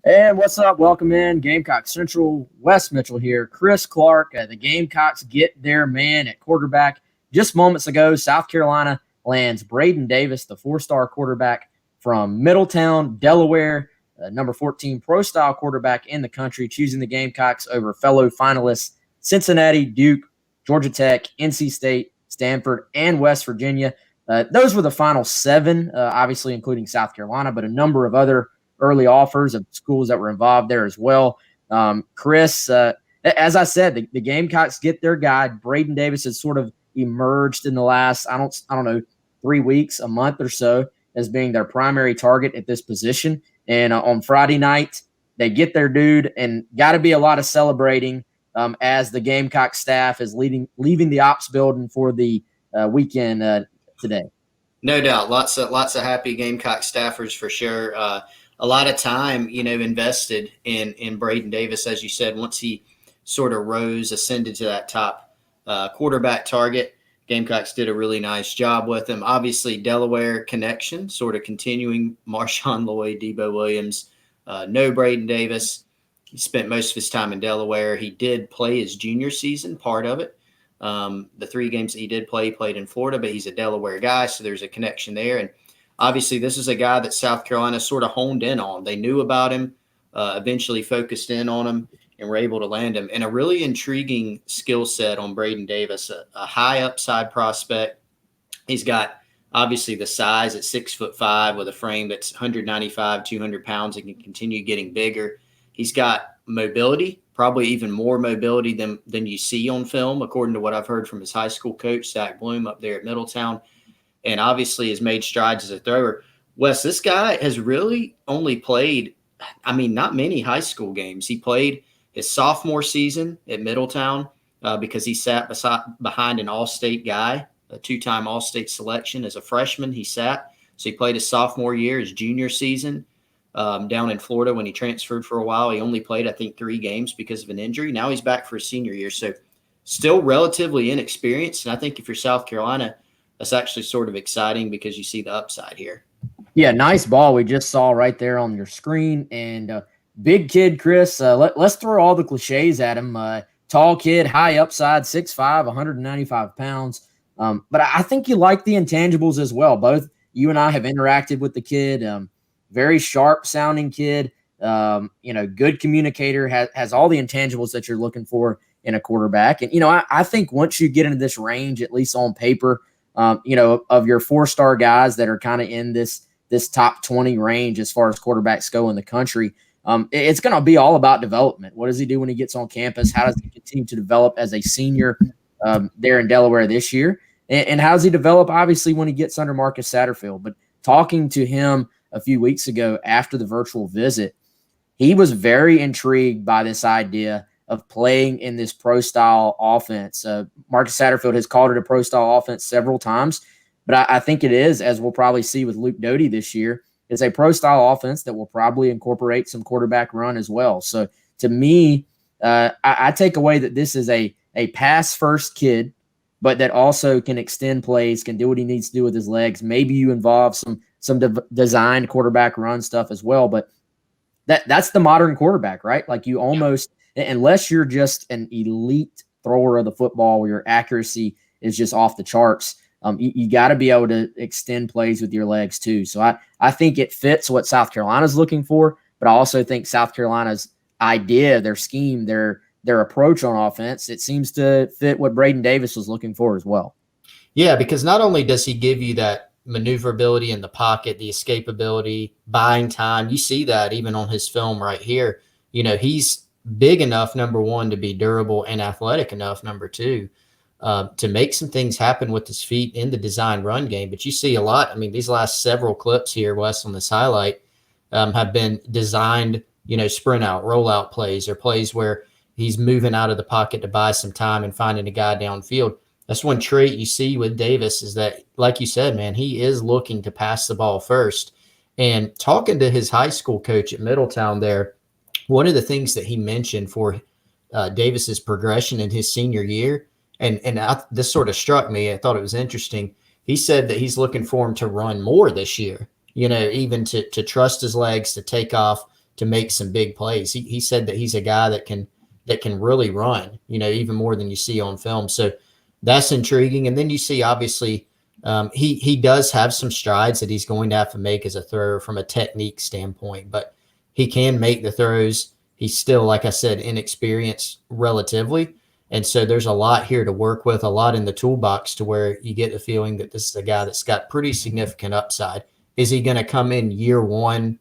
And what's up? Welcome in. Gamecock Central, Wes Mitchell here. Chris Clark. The Gamecocks get their man at quarterback. Just moments ago, South Carolina lands Braden Davis, the four-star quarterback from Middletown, Delaware, number 14 pro-style quarterback in the country, choosing the Gamecocks over fellow finalists Cincinnati, Duke, Georgia Tech, NC State, Stanford, and West Virginia. Those were the final seven, obviously including South Carolina, but a number of other early offers of schools that were involved there as well. Chris, as I said, the Gamecocks get their guy. Braden Davis has sort of emerged in the last, I don't know, 3 weeks, a month or so as being their primary target at this position. And on Friday night, they get their dude, and got to be a lot of celebrating as the Gamecock staff is leaving the ops building for the weekend today. No doubt, lots of happy Gamecock staffers for sure. A lot of time, invested in Braden Davis, as you said. Once he sort of ascended to that top quarterback target, Gamecocks did a really nice job with him. Obviously, Delaware connection, sort of continuing. Marshawn Lloyd, Debo Williams, no Braden Davis. He spent most of his time in Delaware. He did play his junior season, part of it. The 3 games that he did play, he played in Florida, but he's a Delaware guy, so there's a connection there. And obviously, this is a guy that South Carolina sort of honed in on. They knew about him, eventually focused in on him, and were able to land him. And a really intriguing skill set on Braden Davis, a high upside prospect. He's got obviously the size at 6'5" with a frame that's 195, 200 pounds, and can continue getting bigger. He's got mobility, probably even more mobility than you see on film, according to what I've heard from his high school coach, Zach Bloom, up there at Middletown. And obviously has made strides as a thrower. Wes, this guy has really only played, not many high school games. He played his sophomore season at Middletown because he sat behind an all-state guy, a 2-time all-state selection. As a freshman, he sat. So he played his sophomore year, his junior season down in Florida when he transferred for a while. He only played, I think, 3 games because of an injury. Now he's back for his senior year. So still relatively inexperienced. And I think if you're South Carolina, that's actually sort of exciting because you see the upside here. Yeah, nice ball we just saw right there on your screen. And big kid, Chris, let's throw all the cliches at him. Tall kid, high upside, 6'5", 195 pounds. But I think you like the intangibles as well. Both you and I have interacted with the kid. Very sharp-sounding kid. Good communicator, has all the intangibles that you're looking for in a quarterback. And, I think once you get into this range, at least on paper, of your 4-star guys that are kind of in this top 20 range as far as quarterbacks go in the country, it's going to be all about development. What does he do when he gets on campus? How does he continue to develop as a senior there in Delaware this year? And how does he develop, obviously, when he gets under Marcus Satterfield? But talking to him a few weeks ago after the virtual visit, he was very intrigued by this idea of playing in this pro-style offense. Marcus Satterfield has called it a pro-style offense several times, but I think it is, as we'll probably see with Luke Doty this year, it's a pro-style offense that will probably incorporate some quarterback run as well. So to me, I take away that this is a pass-first kid, but that also can extend plays, can do what he needs to do with his legs. Maybe you involve some designed quarterback run stuff as well, but that's the modern quarterback, right? Like you almost – unless you're just an elite thrower of the football where your accuracy is just off the charts, you got to be able to extend plays with your legs too. So I think it fits what South Carolina's looking for, but I also think South Carolina's idea, their scheme, their approach on offense, it seems to fit what Braden Davis was looking for as well. Yeah, because not only does he give you that maneuverability in the pocket, the escapability, buying time, you see that even on his film right here. He's big enough, number one, to be durable, and athletic enough, number two, to make some things happen with his feet in the design run game. But you see a lot. These last several clips here, Wes, on this highlight, have been designed, sprint out, rollout plays, or plays where he's moving out of the pocket to buy some time and finding a guy downfield. That's one trait you see with Davis is that, like you said, man, he is looking to pass the ball first. And talking to his high school coach at Middletown there, one of the things that he mentioned for Davis's progression in his senior year, and this sort of struck me, I thought it was interesting. He said that he's looking for him to run more this year, even to trust his legs, to take off, to make some big plays. He said that he's a guy that can really run, even more than you see on film. So that's intriguing. And then you see, obviously, he does have some strides that he's going to have to make as a thrower from a technique standpoint, but he can make the throws. He's still, like I said, inexperienced relatively. And so there's a lot here to work with, a lot in the toolbox to where you get the feeling that this is a guy that's got pretty significant upside. Is he going to come in year one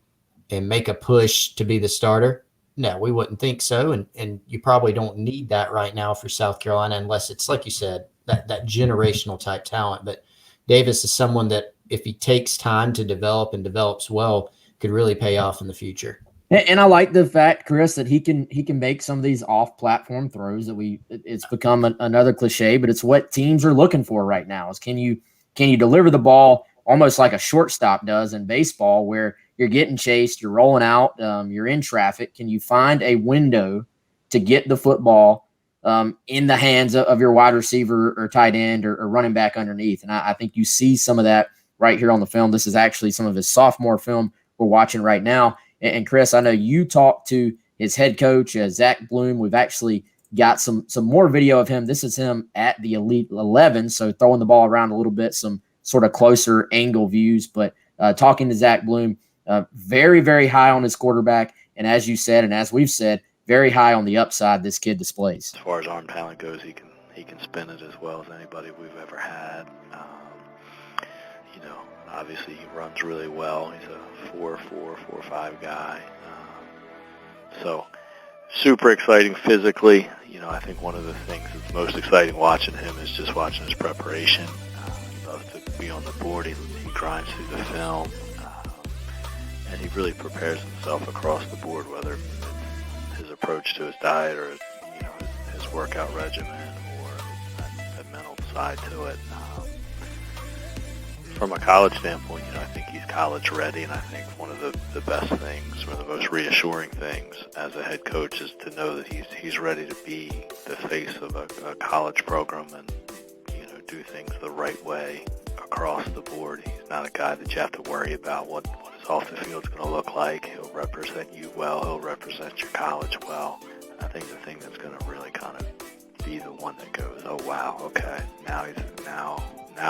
and make a push to be the starter? No, we wouldn't think so. And you probably don't need that right now for South Carolina unless it's, like you said, that generational type talent. But Davis is someone that, if he takes time to develop and develops well, could really pay off in the future. And I like the fact, Chris, that he can make some of these off-platform throws that it's become another cliche, but it's what teams are looking for right now is can you deliver the ball almost like a shortstop does in baseball, where you're getting chased, you're rolling out, you're in traffic. Can you find a window to get the football in the hands of your wide receiver or tight end or running back underneath? And I think you see some of that right here on the film. This is actually some of his sophomore film we're watching right now. And Chris, I know you talked to his head coach, Zach Bloom. We've actually got some more video of him. This is him at the Elite 11, so throwing the ball around a little bit, some sort of closer angle views. But talking to Zach Bloom, very, very high on his quarterback. And as you said, and as we've said, very high on the upside this kid displays. As far as arm talent goes, he can spin it as well as anybody we've ever had. Obviously he runs really well. He's a 4.4, 4.5 guy. So super exciting physically. I think one of the things that's most exciting watching him is just watching his preparation. He loves to be on the board. He grinds through the film. And he really prepares himself across the board, whether his approach to his diet or his workout regimen or that mental side to it. From a college standpoint, I think he's college ready, and I think one of the best things, or the most reassuring things as a head coach, is to know that he's ready to be the face of a college program and do things the right way across the board. He's not a guy that you have to worry about what his off the field is going to look like. He'll represent you well. He'll represent your college well. And I think the thing that's going to really kind of be the one that goes, oh wow, okay, now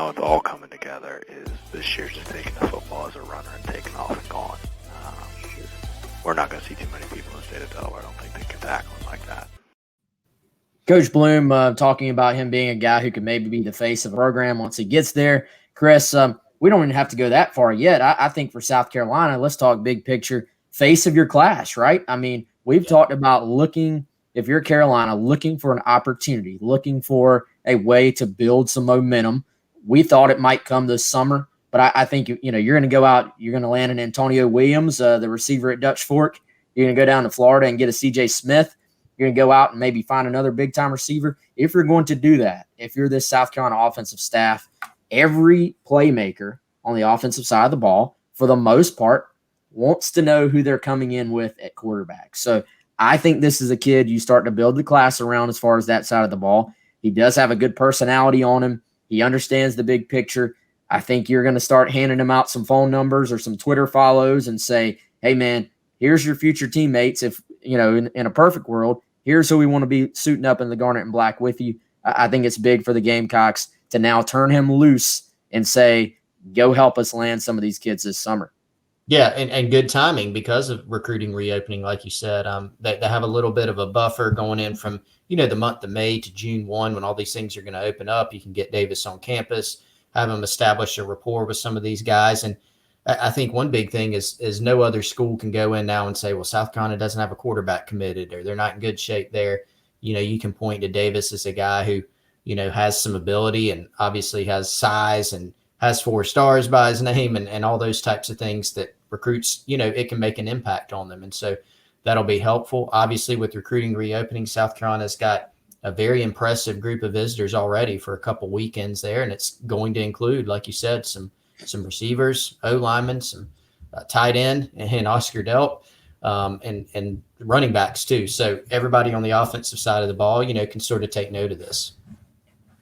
it's all coming together, is this year just taking the football as a runner and taking off and gone. We're not going to see too many people in the state of Delaware. I don't think they can tackle him like that. Coach Bloom talking about him being a guy who could maybe be the face of a program once he gets there. Chris, we don't even have to go that far yet. I think for South Carolina, let's talk big picture, face of your class, right? I mean, we've talked about looking, if you're Carolina, looking for an opportunity, looking for a way to build some momentum. We thought it might come this summer, but I think, you're going to go out, you're going to land in Antonio Williams, the receiver at Dutch Fork. You're going to go down to Florida and get a C.J. Smith. You're going to go out and maybe find another big-time receiver. If you're going to do that, if you're this South Carolina offensive staff, every playmaker on the offensive side of the ball, for the most part, wants to know who they're coming in with at quarterback. So I think this is a kid you start to build the class around as far as that side of the ball. He does have a good personality on him. He understands the big picture. I think you're going to start handing him out some phone numbers or some Twitter follows and say, hey, man, here's your future teammates. If, in a perfect world, here's who we want to be suiting up in the garnet and black with you. I think it's big for the Gamecocks to now turn him loose and say, go help us land some of these kids this summer. Yeah, and good timing because of recruiting reopening, like you said. They have a little bit of a buffer going in from, the month of May to June 1 when all these things are going to open up. You can get Davis on campus, have him establish a rapport with some of these guys. And I think one big thing is no other school can go in now and say, well, South Carolina doesn't have a quarterback committed or they're not in good shape there. You can point to Davis as a guy who, has some ability and obviously has size and has 4 stars by his name and all those types of things that recruits, it can make an impact on them. And so that'll be helpful. Obviously, with recruiting reopening, South Carolina's got a very impressive group of visitors already for a couple weekends there. And it's going to include, like you said, some receivers, O-linemen, some tight end and Oscar Delp, and running backs too. So everybody on the offensive side of the ball, can sort of take note of this.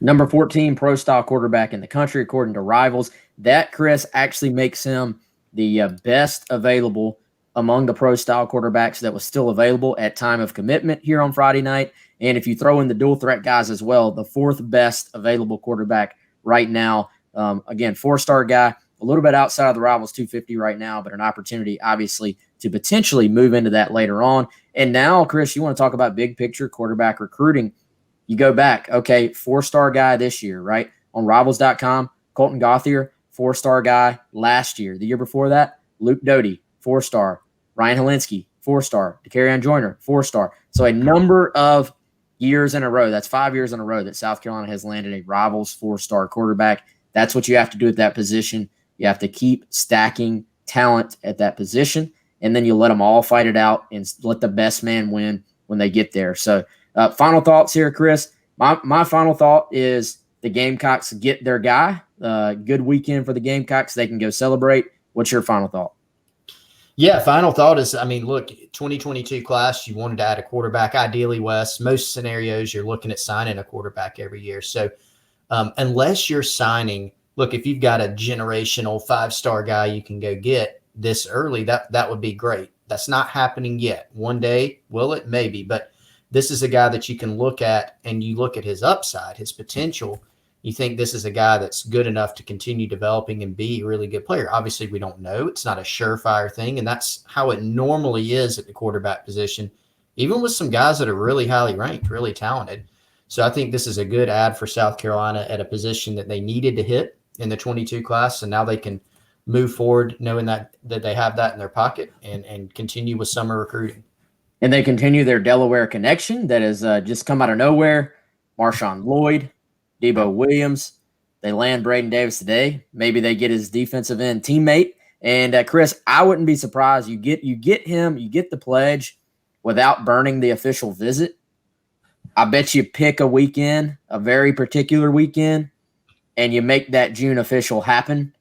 Number 14 pro-style quarterback in the country, according to Rivals. That, Chris, actually makes him the best available among the pro-style quarterbacks that was still available at time of commitment here on Friday night. And if you throw in the dual threat guys as well, the fourth best available quarterback right now. Again, 4-star guy, a little bit outside of the Rivals 250 right now, but an opportunity, obviously, to potentially move into that later on. And now, Chris, you want to talk about big picture quarterback recruiting. You go back, okay, 4-star guy this year, right? On Rivals.com, Colton Gauthier, 4-star guy last year. The year before that, Luke Doty, 4-star. Ryan Helinski, 4-star. DeCarrion Joyner, 4-star. So a number of years in a row, that's 5 years in a row that South Carolina has landed a Rivals 4-star quarterback. That's what you have to do at that position. You have to keep stacking talent at that position, and then you let them all fight it out and let the best man win when they get there. So final thoughts here, Chris. My final thought is the Gamecocks get their guy. Good weekend for the Gamecocks. They can go celebrate. What's your final thought? Yeah, final thought is, I mean, look, 2022 class, you wanted to add a quarterback. Ideally, Wes, most scenarios you're looking at signing a quarterback every year. So unless you're signing, look, if you've got a generational 5-star guy you can go get this early, that would be great. That's not happening yet. One day, will it? Maybe. But this is a guy that you can look at, and you look at his upside, his potential. You think this is a guy that's good enough to continue developing and be a really good player. Obviously, we don't know. It's not a surefire thing, and that's how it normally is at the quarterback position, even with some guys that are really highly ranked, really talented. So I think this is a good add for South Carolina at a position that they needed to hit in the 22 class, and now they can move forward knowing that they have that in their pocket and continue with summer recruiting. And they continue their Delaware connection that has just come out of nowhere. Marshawn Lloyd, Debo Williams. They land Braden Davis today. Maybe they get his defensive end teammate. And Chris, I wouldn't be surprised. You get him, you get the pledge without burning the official visit. I bet you pick a weekend, a very particular weekend, and you make that June official happen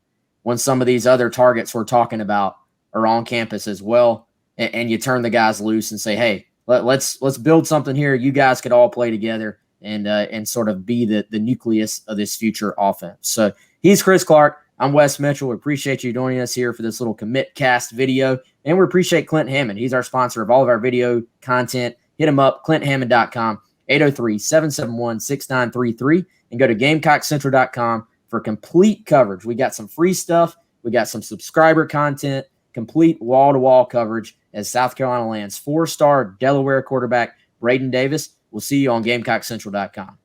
when some of these other targets we're talking about are on campus as well. And you turn the guys loose and say, hey, let's build something here. You guys could all play together and sort of be the nucleus of this future offense. So he's Chris Clark. I'm Wes Mitchell. We appreciate you joining us here for this little commit cast video. And we appreciate Clint Hammond. He's our sponsor of all of our video content. Hit him up, clinthammond.com, 803-771-6933. And go to GamecockCentral.com for complete coverage. We got some free stuff. We got some subscriber content, complete wall-to-wall coverage as South Carolina lands 4-star Delaware quarterback Braden Davis. We'll see you on GamecockCentral.com.